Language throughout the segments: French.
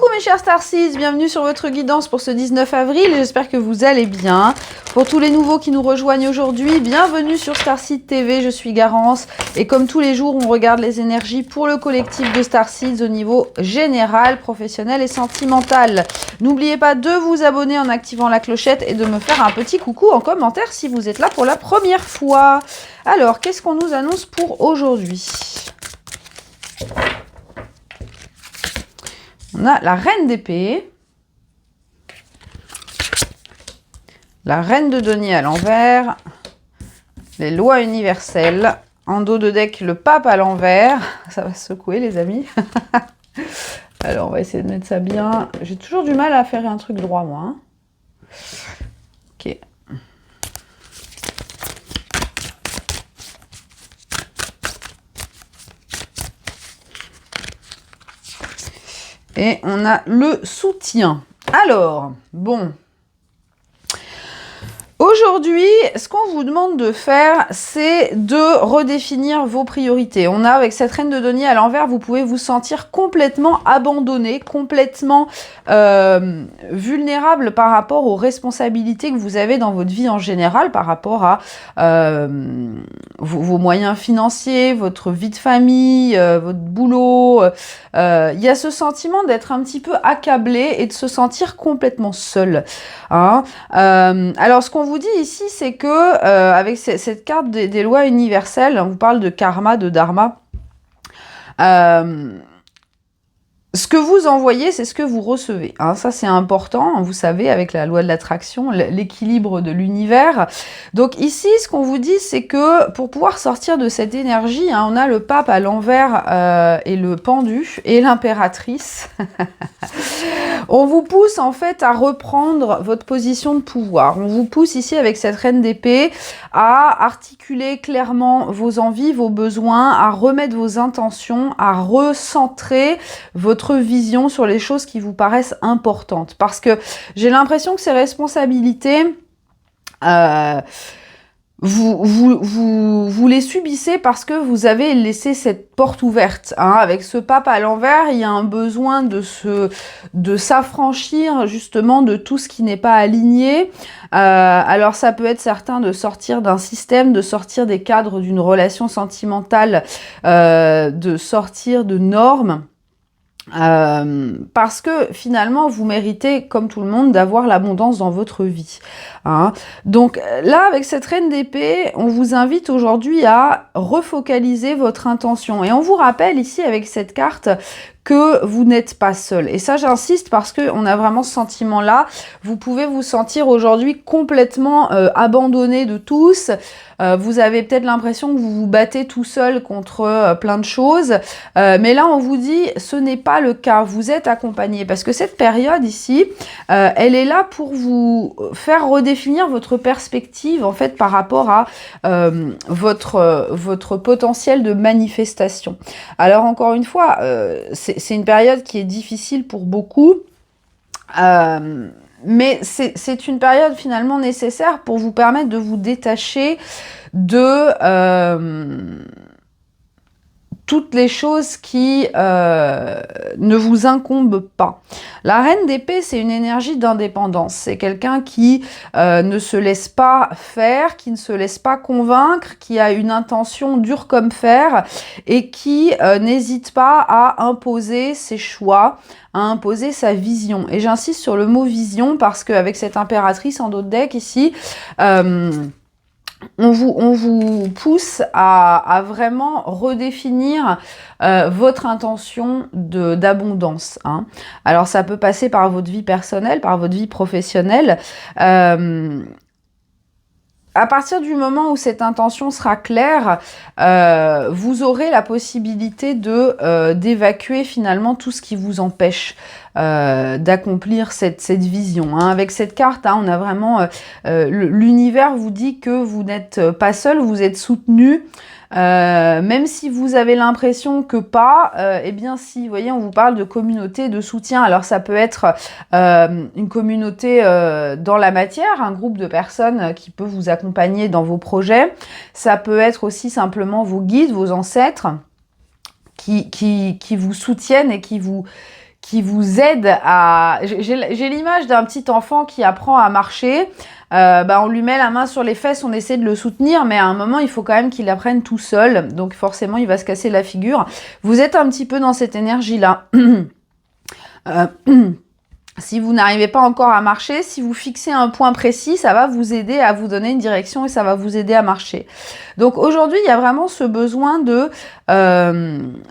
Coucou mes chers Starseeds, bienvenue sur votre guidance pour ce 19 avril, j'espère que vous allez bien. Pour tous les nouveaux qui nous rejoignent aujourd'hui, bienvenue sur Starseed TV, je suis Garance et comme tous les jours on regarde les énergies pour le collectif de Starseeds au niveau général, professionnel et sentimental. N'oubliez pas de vous abonner en activant la clochette et de me faire un petit coucou en commentaire si vous êtes là pour la première fois. Alors, qu'est-ce qu'on nous annonce pour aujourd'hui ? On a la reine d'épée, la reine de denier à l'envers, les lois universelles, en dos de deck le pape à l'envers, ça va secouer les amis. Alors on va essayer de mettre ça bien, j'ai toujours du mal à faire un truc droit moi. Hein. Ok. Et on a le soutien. Alors, bon. Aujourd'hui, ce qu'on vous demande de faire, c'est de redéfinir vos priorités. On a, avec cette reine de denier à l'envers, vous pouvez vous sentir complètement abandonné, complètement vulnérable par rapport aux responsabilités que vous avez dans votre vie en général, par rapport à vos moyens financiers, votre vie de famille, votre boulot. Il y a ce sentiment d'être un petit peu accablé et de se sentir complètement seul. Hein. Alors, ce qu'on vous dit ici, c'est que avec cette carte des lois universelles, on vous parle de karma, de dharma. Ce que vous envoyez, c'est ce que vous recevez. Hein. Ça, c'est important, vous savez, avec la loi de l'attraction, l'équilibre de l'univers. Donc ici, ce qu'on vous dit, c'est que pour pouvoir sortir de cette énergie, hein, on a le pape à l'envers et le pendu et l'impératrice. On vous pousse en fait à reprendre votre position de pouvoir. On vous pousse ici avec cette reine d'épée à articuler clairement vos envies, vos besoins, à remettre vos intentions, à recentrer votre vision sur les choses qui vous paraissent importantes. Parce que j'ai l'impression que ces responsabilités, vous les subissez parce que vous avez laissé cette porte ouverte. Hein. Avec ce pape à l'envers, il y a un besoin de s'affranchir justement de tout ce qui n'est pas aligné. Alors ça peut être certain de sortir d'un système, de sortir des cadres d'une relation sentimentale, de sortir de normes. Parce que finalement vous méritez comme tout le monde d'avoir l'abondance dans votre vie. Hein. Donc là avec cette reine d'épée, on vous invite aujourd'hui à refocaliser votre intention et on vous rappelle ici avec cette carte que vous n'êtes pas seul. Et ça, j'insiste parce qu'on a vraiment ce sentiment-là. Vous pouvez vous sentir aujourd'hui complètement abandonné de tous. Vous avez peut-être l'impression que vous vous battez tout seul contre plein de choses. Mais là, on vous dit, ce n'est pas le cas. Vous êtes accompagné. Parce que cette période ici, elle est là pour vous faire redéfinir votre perspective, en fait, par rapport à votre potentiel de manifestation. Alors, encore une fois, c'est une période qui est difficile pour beaucoup, mais c'est une période finalement nécessaire pour vous permettre de vous détacher de toutes les choses qui ne vous incombent pas. La reine d'épée, c'est une énergie d'indépendance. C'est quelqu'un qui ne se laisse pas faire, qui ne se laisse pas convaincre, qui a une intention dure comme fer et qui n'hésite pas à imposer ses choix, à imposer sa vision. Et j'insiste sur le mot vision parce qu'avec cette impératrice en dos de deck ici, on vous pousse à vraiment redéfinir votre intention d'abondance. Hein. Alors ça peut passer par votre vie personnelle, par votre vie professionnelle. À partir du moment où cette intention sera claire, vous aurez la possibilité d'évacuer finalement tout ce qui vous empêche d'accomplir cette vision. Hein. Avec cette carte, hein, on a vraiment l'univers vous dit que vous n'êtes pas seul, vous êtes soutenu. Même si vous avez l'impression que pas, eh bien si, vous voyez, on vous parle de communauté de soutien. Alors ça peut être une communauté dans la matière, un groupe de personnes qui peut vous accompagner dans vos projets. Ça peut être aussi simplement vos guides, vos ancêtres qui vous soutiennent et qui vous qui vous aide à... J'ai l'image d'un petit enfant qui apprend à marcher. On lui met la main sur les fesses, on essaie de le soutenir, mais à un moment, il faut quand même qu'il apprenne tout seul. Donc forcément, il va se casser la figure. Vous êtes un petit peu dans cette énergie-là. Si vous n'arrivez pas encore à marcher, si vous fixez un point précis, ça va vous aider à vous donner une direction et ça va vous aider à marcher. Donc aujourd'hui, il y a vraiment ce besoin de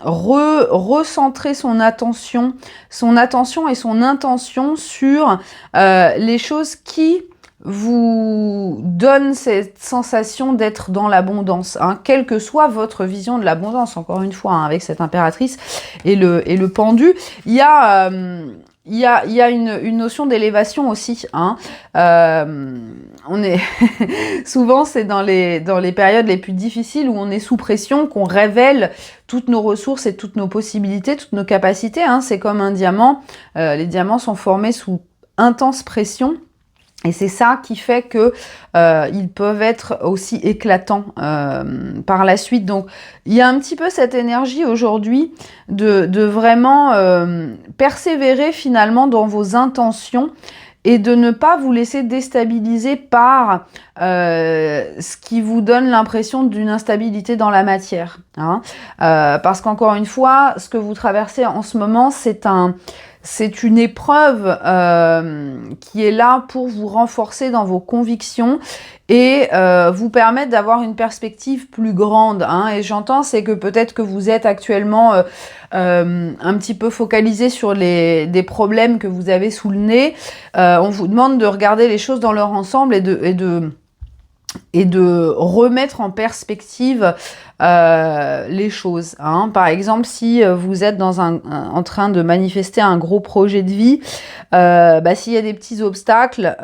recentrer son attention et son intention sur les choses qui vous donnent cette sensation d'être dans l'abondance, hein, quelle que soit votre vision de l'abondance, encore une fois, hein, avec cette impératrice et le pendu, il y a une notion d'élévation aussi, hein. On est souvent c'est dans les périodes les plus difficiles où on est sous pression qu'on révèle toutes nos ressources et toutes nos possibilités, toutes nos capacités, hein. C'est comme un diamant. Les diamants sont formés sous intense pression. Et c'est ça qui fait que ils peuvent être aussi éclatants par la suite. Donc, il y a un petit peu cette énergie aujourd'hui de vraiment persévérer finalement dans vos intentions et de ne pas vous laisser déstabiliser par ce qui vous donne l'impression d'une instabilité dans la matière, hein. Parce qu'encore une fois, ce que vous traversez en ce moment, c'est une épreuve qui est là pour vous renforcer dans vos convictions et vous permettre d'avoir une perspective plus grande, hein. Et j'entends, c'est que peut-être que vous êtes actuellement un petit peu focalisé sur des problèmes que vous avez sous le nez. On vous demande de regarder les choses dans leur ensemble et de remettre en perspective les choses, hein. Par exemple, si vous êtes en train de manifester un gros projet de vie, s'il y a des petits obstacles,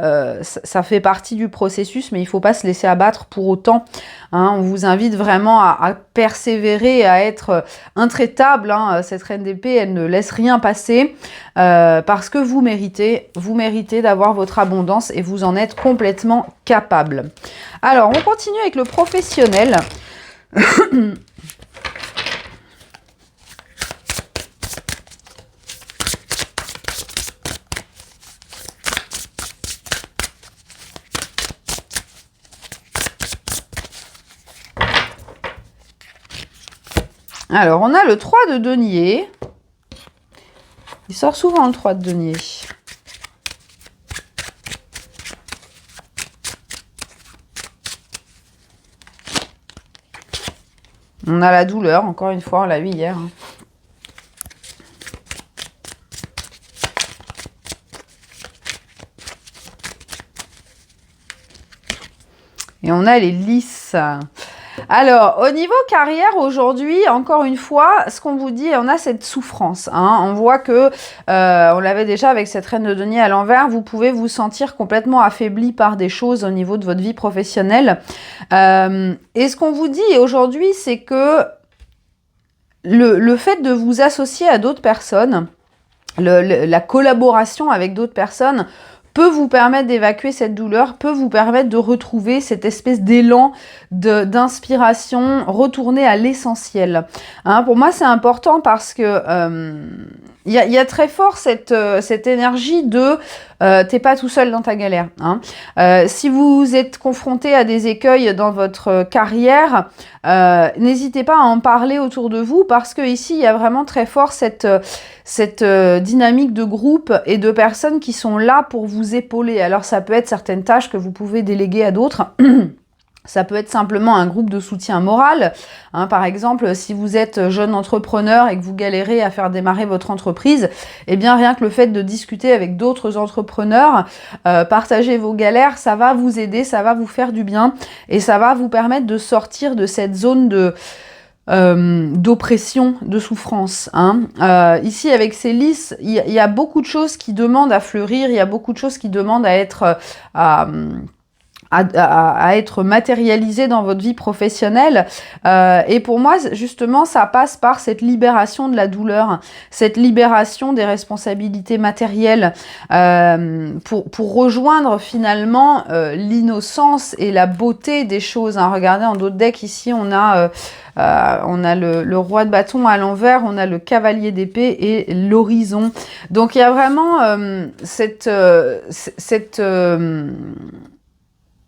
ça fait partie du processus, mais il ne faut pas se laisser abattre pour autant, hein. On vous invite vraiment à persévérer, à être intraitable, hein. Cette reine d'épée, elle ne laisse rien passer parce que vous méritez d'avoir votre abondance et vous en êtes complètement capable. Alors, on continue avec le professionnel. Alors, on a le 3 de denier. Il sort souvent le 3 de denier. On a la douleur, encore une fois, on l'a vu hier, hein. Et on a les lys. Alors, au niveau carrière, aujourd'hui, encore une fois, ce qu'on vous dit, on a cette souffrance, hein. On voit que, on l'avait déjà avec cette reine de denier à l'envers, vous pouvez vous sentir complètement affaibli par des choses au niveau de votre vie professionnelle. Et ce qu'on vous dit aujourd'hui, c'est que le fait de vous associer à d'autres personnes, la collaboration avec d'autres personnes, peut vous permettre d'évacuer cette douleur, peut vous permettre de retrouver cette espèce d'élan d'inspiration, retourner à l'essentiel, hein. Pour moi, c'est important parce que il y a très fort cette énergie de t'es pas tout seul dans ta galère, hein. Si vous êtes confronté à des écueils dans votre carrière, n'hésitez pas à en parler autour de vous parce que ici, il y a vraiment très fort cette dynamique de groupe et de personnes qui sont là pour vous épauler. Alors, ça peut être certaines tâches que vous pouvez déléguer à d'autres. Ça peut être simplement un groupe de soutien moral, hein. Par exemple, si vous êtes jeune entrepreneur et que vous galérez à faire démarrer votre entreprise, eh bien rien que le fait de discuter avec d'autres entrepreneurs, partager vos galères, ça va vous aider, ça va vous faire du bien et ça va vous permettre de sortir de cette zone d'oppression, de souffrance, hein. Ici, avec ces lys, il y a beaucoup de choses qui demandent à fleurir, il y a beaucoup de choses qui demandent à être à être matérialisé dans votre vie professionnelle. Et pour moi, justement, ça passe par cette libération de la douleur, cette libération des responsabilités matérielles, pour rejoindre finalement l'innocence et la beauté des choses. Hein. Regardez, en d'autres decks, ici, on a le roi de bâton à l'envers, on a le cavalier d'épée et l'horizon. Donc, il y a vraiment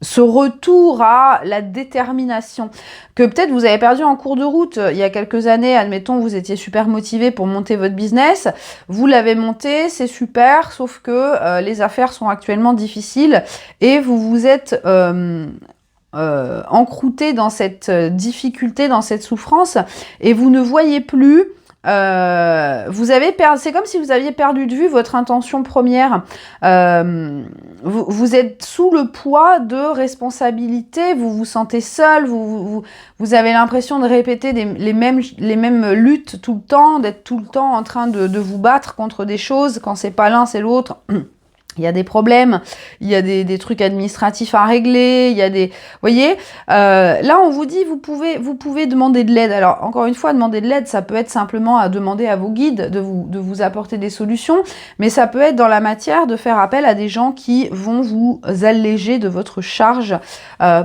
ce retour à la détermination que peut-être vous avez perdu en cours de route. Il y a quelques années, admettons, vous étiez super motivé pour monter votre business, vous l'avez monté, c'est super, sauf que les affaires sont actuellement difficiles et vous vous êtes encrouté dans cette difficulté, dans cette souffrance, et vous ne voyez plus. C'est comme si vous aviez perdu de vue votre intention première. Vous êtes sous le poids de responsabilités, vous vous sentez seul, vous avez l'impression de répéter les mêmes luttes tout le temps, d'être tout le temps en train de vous battre contre des choses, quand c'est pas l'un, c'est l'autre. Il y a des problèmes, il y a des trucs administratifs à régler, il y a des... Vous voyez, là, on vous dit, vous pouvez demander de l'aide. Alors, encore une fois, demander de l'aide, ça peut être simplement à demander à vos guides de vous apporter des solutions, mais ça peut être dans la matière de faire appel à des gens qui vont vous alléger de votre charge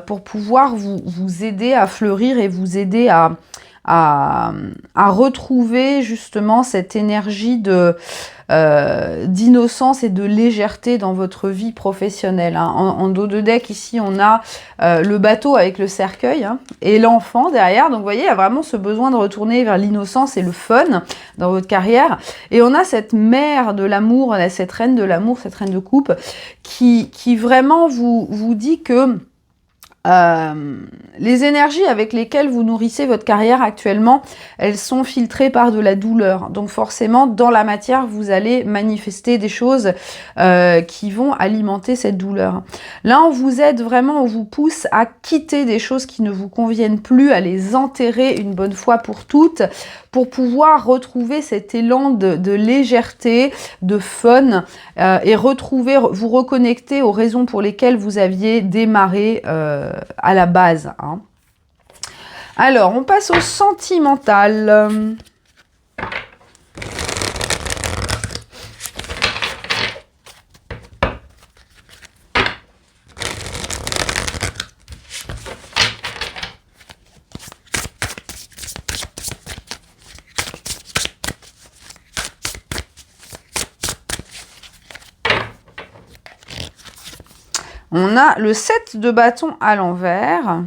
pour pouvoir vous aider à fleurir et vous aider à retrouver justement cette énergie d'innocence et de légèreté dans votre vie professionnelle. Hein. En dos de deck, ici, on a le bateau avec le cercueil, hein, et l'enfant derrière. Donc, vous voyez, il y a vraiment ce besoin de retourner vers l'innocence et le fun dans votre carrière. Et on a cette mère de l'amour, cette reine de l'amour, cette reine de coupe, qui vraiment vous dit que les énergies avec lesquelles vous nourrissez votre carrière actuellement, elles sont filtrées par de la douleur. Donc forcément, dans la matière, vous allez manifester des choses qui vont alimenter cette douleur. Là, on vous aide vraiment, on vous pousse à quitter des choses qui ne vous conviennent plus, à les enterrer une bonne fois pour toutes, pour pouvoir retrouver cet élan de légèreté, de fun, et vous reconnecter aux raisons pour lesquelles vous aviez démarré à la base. Hein. Alors, on passe au sentimental. On a le 7 de bâton à l'envers.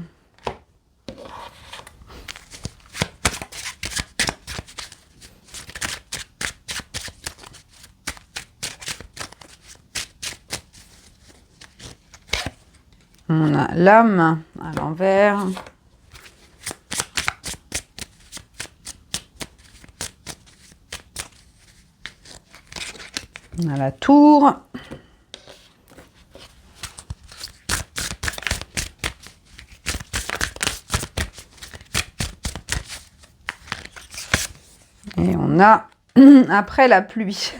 On a l'âme à l'envers. On a la tour. Et on a après la pluie.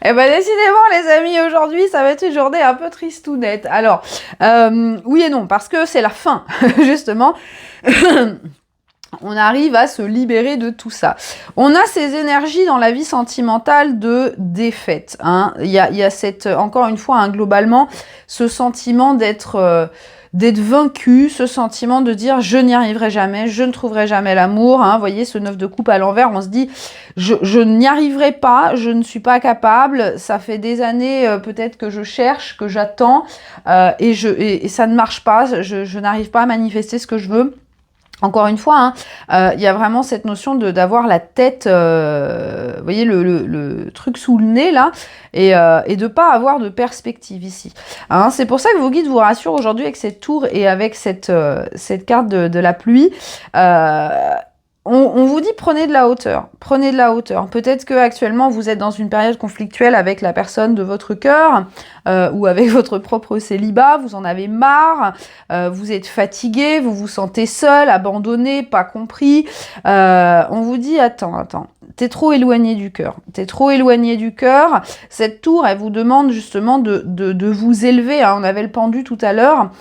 Eh ben décidément les amis, aujourd'hui ça va être une journée un peu tristounette. Alors, oui et non, parce que c'est la fin, justement. On arrive à se libérer de tout ça. On a ces énergies dans la vie sentimentale de défaite. Hein. Il y a cette, encore une fois, hein, globalement, ce sentiment d'être vaincu, ce sentiment de dire je n'y arriverai jamais, je ne trouverai jamais l'amour. Hein. Vous voyez, ce 9 de coupe à l'envers, on se dit je n'y arriverai pas, je ne suis pas capable, ça fait des années peut-être que je cherche, que j'attends, et ça ne marche pas, je n'arrive pas à manifester ce que je veux. Encore une fois, hein, y a vraiment cette notion d'avoir la tête, vous voyez, le truc sous le nez, là, et de pas avoir de perspective ici. Hein, c'est pour ça que vos guides vous rassurent aujourd'hui avec cette tour et avec cette carte de la pluie. On vous dit prenez de la hauteur, prenez de la hauteur. Peut-être que actuellement vous êtes dans une période conflictuelle avec la personne de votre cœur, ou avec votre propre célibat, vous en avez marre, vous êtes fatigué, vous vous sentez seul, abandonné, pas compris. On vous dit, attends, t'es trop éloigné du cœur. T'es trop éloigné du cœur. Cette tour, elle vous demande justement de vous élever. Hein. On avait le pendu tout à l'heure.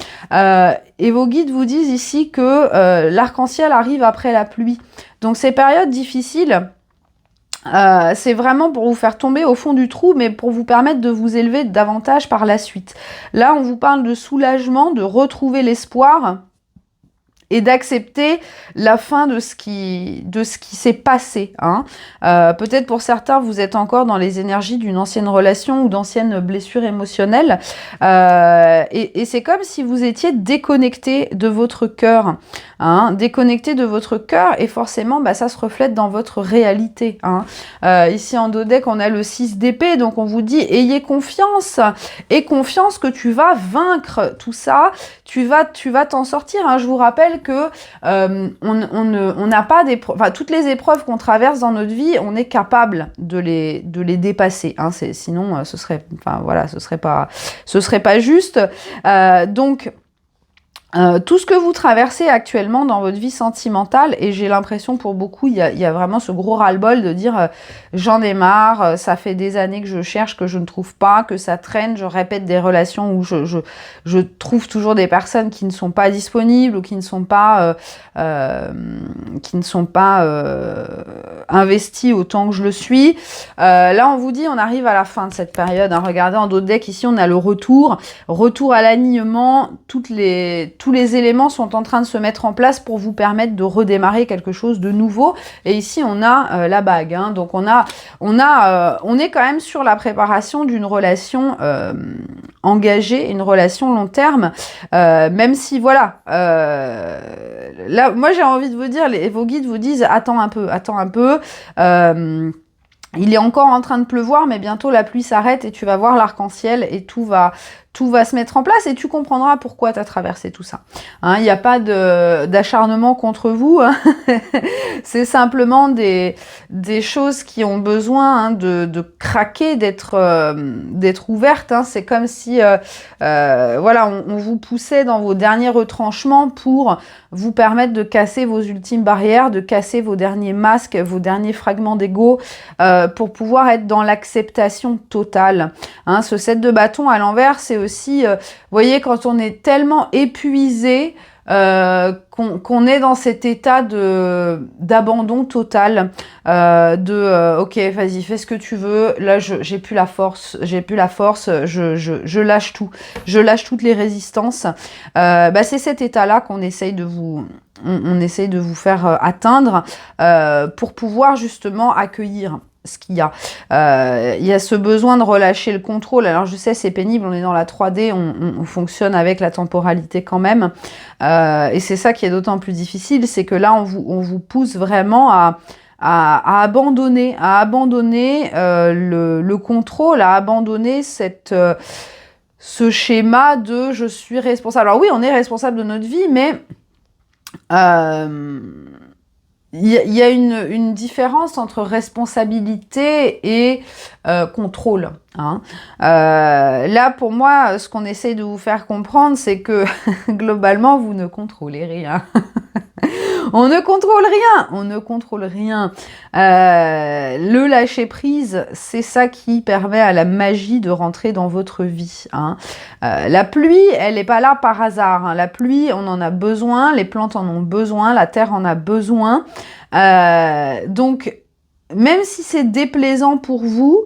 Et vos guides vous disent ici que l'arc-en-ciel arrive après la pluie. Donc ces périodes difficiles, c'est vraiment pour vous faire tomber au fond du trou, mais pour vous permettre de vous élever davantage par la suite. Là, on vous parle de soulagement, de retrouver l'espoir et d'accepter la fin de ce qui s'est passé. Hein. Peut-être pour certains, vous êtes encore dans les énergies d'une ancienne relation ou d'anciennes blessures émotionnelles. Et c'est comme si vous étiez déconnecté de votre cœur. Hein, déconnecté de votre cœur, et forcément, bah, ça se reflète dans votre réalité. Hein. Ici, en dos deck, on a le 6 d'épée, donc on vous dit, ayez confiance, et confiance que tu vas vaincre tout ça, tu vas t'en sortir. Hein. Je vous rappelle que on n'a pas toutes les épreuves qu'on traverse dans notre vie, on est capable de les dépasser. Hein. Sinon, ce serait pas juste. Donc tout ce que vous traversez actuellement dans votre vie sentimentale, et j'ai l'impression pour beaucoup, il y a vraiment ce gros ras-le-bol de dire j'en ai marre, ça fait des années que je cherche, que je ne trouve pas, que ça traîne, je répète des relations où je trouve toujours des personnes qui ne sont pas disponibles ou qui ne sont pas investies autant que je le suis. Là, on vous dit, on arrive à la fin de cette période. Hein. Regardez en dos de deck, ici, on a le retour à l'alignement, tous les éléments sont en train de se mettre en place pour vous permettre de redémarrer quelque chose de nouveau. Et ici, on a la bague. Hein. Donc, on est quand même sur la préparation d'une relation engagée, une relation long terme. Même si, voilà, là, moi, j'ai envie de vous dire, vos guides vous disent, attends un peu. Il est encore en train de pleuvoir, mais bientôt la pluie s'arrête et tu vas voir l'arc-en-ciel et tout va se mettre en place et tu comprendras pourquoi tu as traversé tout ça. Hein, il n'y a pas d'acharnement contre vous. Hein. C'est simplement des choses qui ont besoin de craquer, d'être ouvertes. Hein. C'est comme si voilà, on vous poussait dans vos derniers retranchements pour vous permettre de casser vos ultimes barrières, de casser vos derniers masques, vos derniers fragments d'ego, pour pouvoir être dans l'acceptation totale. Hein, ce 7 de bâton à l'envers, c'est aussi, vous voyez, quand on est tellement épuisé, qu'on est dans cet état d'abandon total, ok, vas-y, fais ce que tu veux, là j'ai plus la force, je lâche tout, je lâche toutes les résistances. C'est cet état-là qu'on essaye de vous faire atteindre pour pouvoir justement accueillir ce qu'il y a. Il y a ce besoin de relâcher le contrôle. Alors je sais, c'est pénible, on est dans la 3D, on fonctionne avec la temporalité quand même. Et c'est ça qui est d'autant plus difficile, c'est que là, on vous pousse vraiment à abandonner le contrôle, à abandonner ce schéma de je suis responsable. Alors oui, on est responsable de notre vie, mais il y a une différence entre responsabilité et contrôle. Hein. Là, pour moi, ce qu'on essaye de vous faire comprendre, c'est que globalement, vous ne contrôlez rien. On ne contrôle rien. Le lâcher-prise, c'est ça qui permet à la magie de rentrer dans votre vie. Hein. La pluie, elle n'est pas là par hasard. Hein. La pluie, on en a besoin, les plantes en ont besoin, la terre en a besoin. Donc, même si c'est déplaisant pour vous,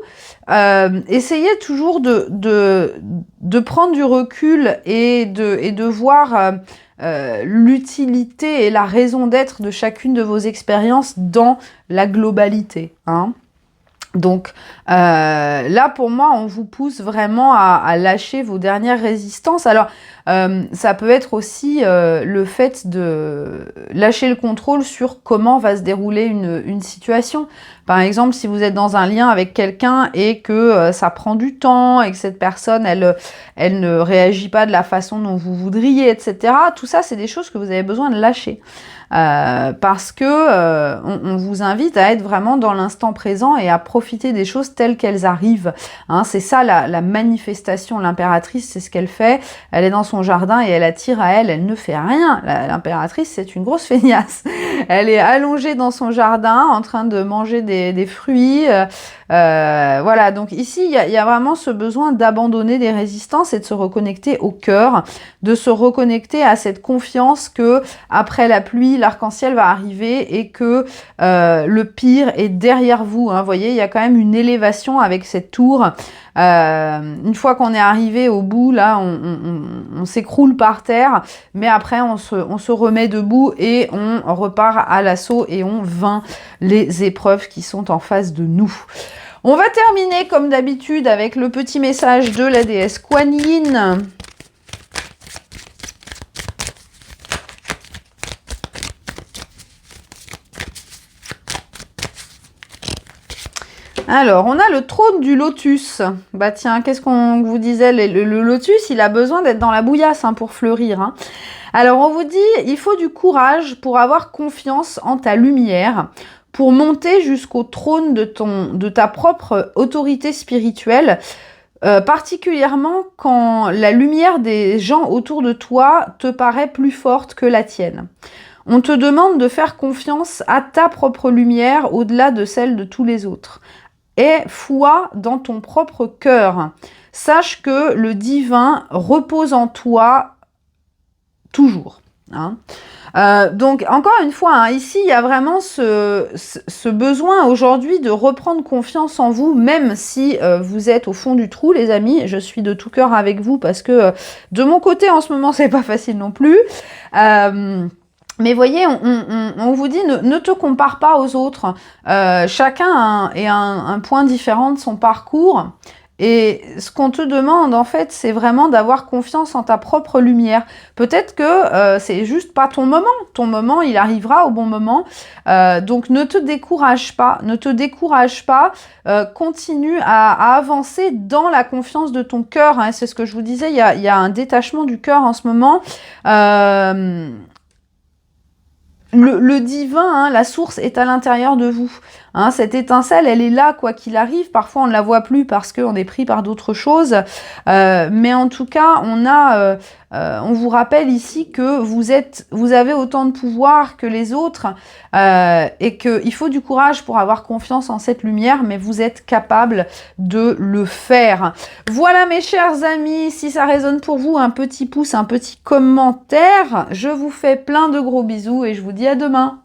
essayez toujours de prendre du recul et de voir l'utilité et la raison d'être de chacune de vos expériences dans la globalité. Hein. Donc là, pour moi, on vous pousse vraiment à lâcher vos dernières résistances. Alors, Ça peut être aussi le fait de lâcher le contrôle sur comment va se dérouler une situation. Par exemple, si vous êtes dans un lien avec quelqu'un et que ça prend du temps et que cette personne, elle ne réagit pas de la façon dont vous voudriez, etc. Tout ça, c'est des choses que vous avez besoin de lâcher. Parce que on vous invite à être vraiment dans l'instant présent et à profiter des choses telles qu'elles arrivent. Hein, c'est ça la manifestation. L'impératrice, c'est ce qu'elle fait. Elle est dans son jardin et elle attire à elle. Elle ne fait rien. L'impératrice, c'est une grosse feignasse. Elle est allongée dans son jardin en train de manger des fruits. Voilà, donc ici, il y a vraiment ce besoin d'abandonner des résistances et de se reconnecter au cœur, de se reconnecter à cette confiance que après la pluie, l'arc-en-ciel va arriver et que le pire est derrière vous. Hein. Vous voyez, il y a quand même une élévation avec cette tour. Une fois qu'on est arrivé au bout, là, on s'écroule par terre, mais après, on se remet debout et on repart à l'assaut et on vainc les épreuves qui sont en face de nous. On va terminer, comme d'habitude, avec le petit message de la déesse Kuan Yin. Alors, on a le trône du lotus. Bah tiens, qu'est-ce qu'on vous disait? Le lotus, il a besoin d'être dans la bouillasse hein, pour fleurir. Hein. Alors, on vous dit, il faut du courage pour avoir confiance en ta lumière, pour monter jusqu'au trône de ta propre autorité spirituelle, particulièrement quand la lumière des gens autour de toi te paraît plus forte que la tienne. On te demande de faire confiance à ta propre lumière au-delà de celle de tous les autres. Aie foi dans ton propre cœur. Sache que le divin repose en toi toujours. Hein. Donc, encore une fois, hein, ici, il y a vraiment ce besoin aujourd'hui de reprendre confiance en vous, même si vous êtes au fond du trou, les amis. Je suis de tout cœur avec vous parce que de mon côté, en ce moment, c'est pas facile non plus. Mais voyez, on vous dit, ne te compare pas aux autres. Chacun est un point différent de son parcours. Et ce qu'on te demande, en fait, c'est vraiment d'avoir confiance en ta propre lumière. Peut-être que c'est juste pas ton moment. Ton moment, il arrivera au bon moment. Donc, ne te décourage pas. Ne te décourage pas. Continue à avancer dans la confiance de ton cœur. Hein. C'est ce que je vous disais, il y a un détachement du cœur en ce moment. Le divin, hein, la source est à l'intérieur de vous. Hein, cette étincelle, elle est là, quoi qu'il arrive. Parfois, on ne la voit plus parce qu'on est pris par d'autres choses. Mais en tout cas, on vous rappelle ici que vous avez autant de pouvoir que les autres et qu'il faut du courage pour avoir confiance en cette lumière, mais vous êtes capable de le faire. Voilà, mes chers amis, si ça résonne pour vous, un petit pouce, un petit commentaire. Je vous fais plein de gros bisous et je vous dis à demain.